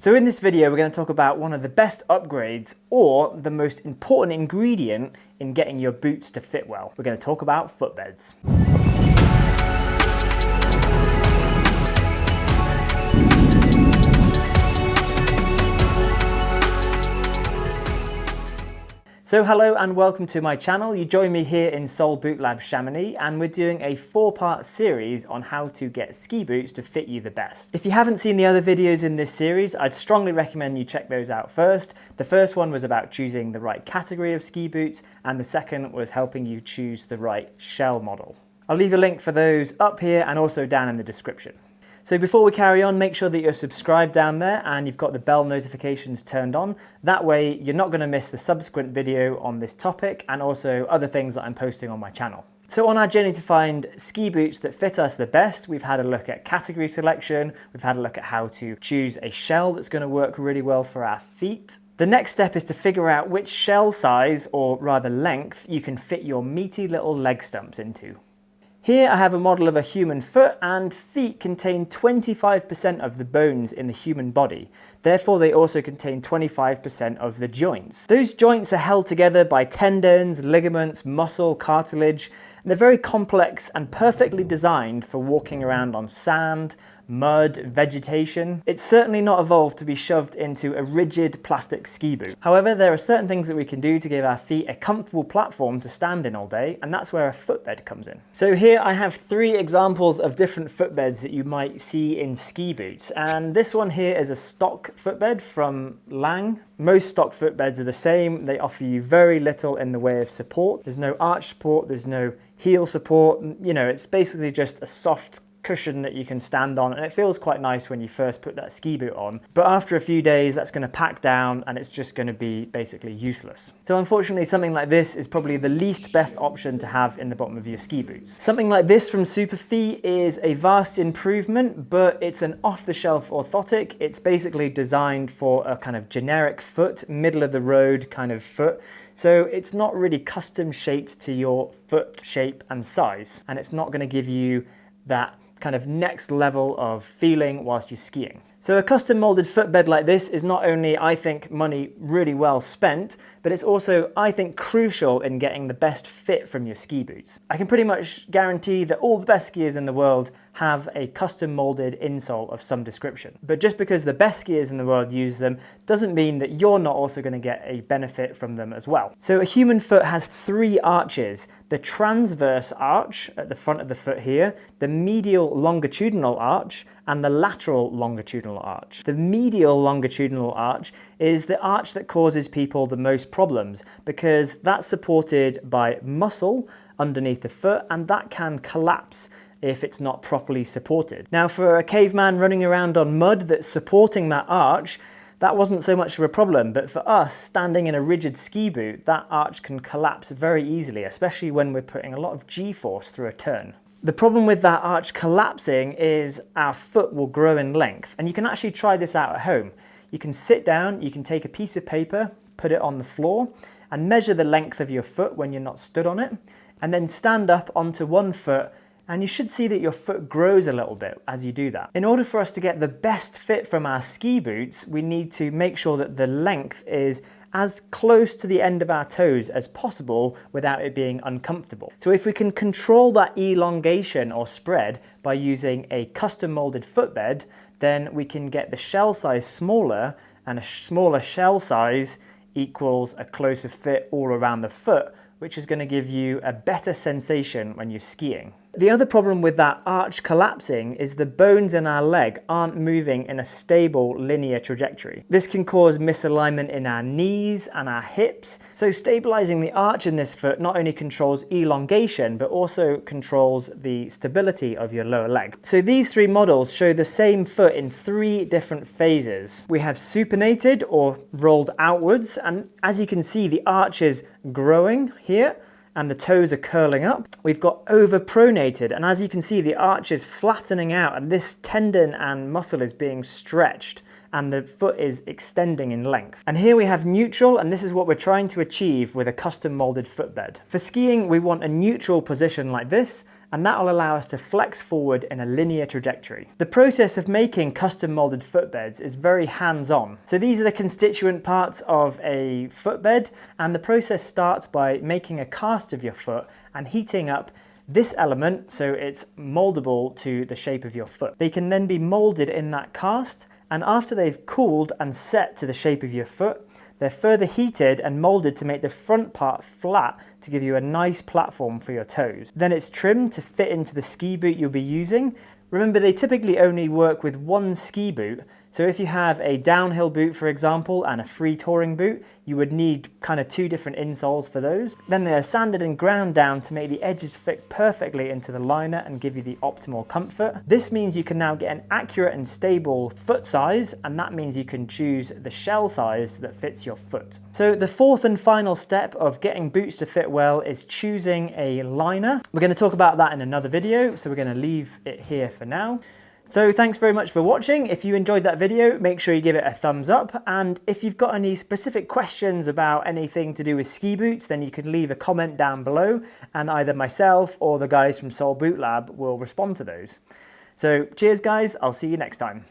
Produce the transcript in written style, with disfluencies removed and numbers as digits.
So in this video, we're going to talk about one of the best upgrades or the most important ingredient in getting your boots to fit well. We're going to talk about footbeds. So hello and welcome to my channel. You join me here in Sole Bootlab Chamonix and we're doing a 4-part series on how to get ski boots to fit you the best. If you haven't seen the other videos in this series, I'd strongly recommend you check those out first. The first one was about choosing the right category of ski boots and the second was helping you choose the right shell model. I'll leave a link for those up here and also down in the description. So before we carry on, make sure that you're subscribed down there and you've got the bell notifications turned on. That way you're not going to miss the subsequent video on this topic and also other things that I'm posting on my channel. So on our journey to find ski boots that fit us the best, we've had a look at category selection, we've had a look at how to choose a shell that's going to work really well for our feet. The next step is to figure out which shell size, or rather length, you can fit your meaty little leg stumps into. Here I have a model of a human foot, and feet contain 25% of the bones in the human body. Therefore, they also contain 25% of the joints. Those joints are held together by tendons, ligaments, muscle, cartilage, and they're very complex and perfectly designed for walking around on sand, mud, vegetation. It's certainly not evolved to be shoved into a rigid plastic ski boot. However, there are certain things that we can do to give our feet a comfortable platform to stand in all day, and that's where a footbed comes in. So here I have 3 examples of different footbeds that you might see in ski boots, and this one here is a stock footbed from Lang. Most stock footbeds are the same. They offer you very little in the way of support. There's no arch support, there's no heel support. You know, it's basically just a soft cushion that you can stand on, and it feels quite nice when you first put that ski boot on, but after a few days that's going to pack down and it's just going to be basically useless. So unfortunately something like this is probably the least best option to have in the bottom of your ski boots. Something like this from Superfeet is a vast improvement, but it's an off-the-shelf orthotic. It's basically designed for a kind of generic foot, middle of the road kind of foot. So it's not really custom shaped to your foot shape and size, and it's not going to give you that kind of next level of feeling whilst you're skiing. So a custom molded footbed like this is not only, I think, money really well spent, but it's also, I think, crucial in getting the best fit from your ski boots. I can pretty much guarantee that all the best skiers in the world have a custom molded insole of some description. But just because the best skiers in the world use them doesn't mean that you're not also going to get a benefit from them as well. So a human foot has 3 arches: the transverse arch at the front of the foot here, the medial longitudinal arch, and the lateral longitudinal arch. The medial longitudinal arch is the arch that causes people the most problems because that's supported by muscle underneath the foot, and that can collapse if it's not properly supported. Now, for a caveman running around on mud that's supporting that arch, that wasn't so much of a problem, but for us, standing in a rigid ski boot, that arch can collapse very easily, especially when we're putting a lot of G-force through a turn. The problem with that arch collapsing is our foot will grow in length, and you can actually try this out at home. You can sit down, you can take a piece of paper, put it on the floor, and measure the length of your foot when you're not stood on it, and then stand up onto one foot, and you should see that your foot grows a little bit as you do that. In order for us to get the best fit from our ski boots, we need to make sure that the length is as close to the end of our toes as possible without it being uncomfortable. So if we can control that elongation or spread by using a custom molded footbed, then we can get the shell size smaller, and a smaller shell size equals a closer fit all around the foot, which is going to give you a better sensation when you're skiing. The other problem with that arch collapsing is the bones in our leg aren't moving in a stable linear trajectory. This can cause misalignment in our knees and our hips. So stabilizing the arch in this foot not only controls elongation, but also controls the stability of your lower leg. So these 3 models show the same foot in 3 different phases. We have supinated or rolled outwards, and as you can see, the arch is growing here, and the toes are curling up. We've got overpronated, and as you can see, the arch is flattening out, and this tendon and muscle is being stretched, and the foot is extending in length. And here we have neutral, and this is what we're trying to achieve with a custom molded footbed. For skiing, we want a neutral position like this, and that will allow us to flex forward in a linear trajectory. The process of making custom molded footbeds is very hands-on. So these are the constituent parts of a footbed, and the process starts by making a cast of your foot and heating up this element so it's moldable to the shape of your foot. They can then be molded in that cast, and after they've cooled and set to the shape of your foot, they're further heated and molded to make the front part flat to give you a nice platform for your toes. Then it's trimmed to fit into the ski boot you'll be using. Remember, they typically only work with one ski boot, so if you have a downhill boot, for example, and a free touring boot, you would need kind of two different insoles for those. Then they are sanded and ground down to make the edges fit perfectly into the liner and give you the optimal comfort. This means you can now get an accurate and stable foot size, and that means you can choose the shell size that fits your foot. So the fourth and final step of getting boots to fit well is choosing a liner. We're going to talk about that in another video, so we're going to leave it here for now. So thanks very much for watching. If you enjoyed that video, make sure you give it a thumbs up. And if you've got any specific questions about anything to do with ski boots, then you can leave a comment down below, and either myself or the guys from Sole Bootlab will respond to those. So cheers guys, I'll see you next time.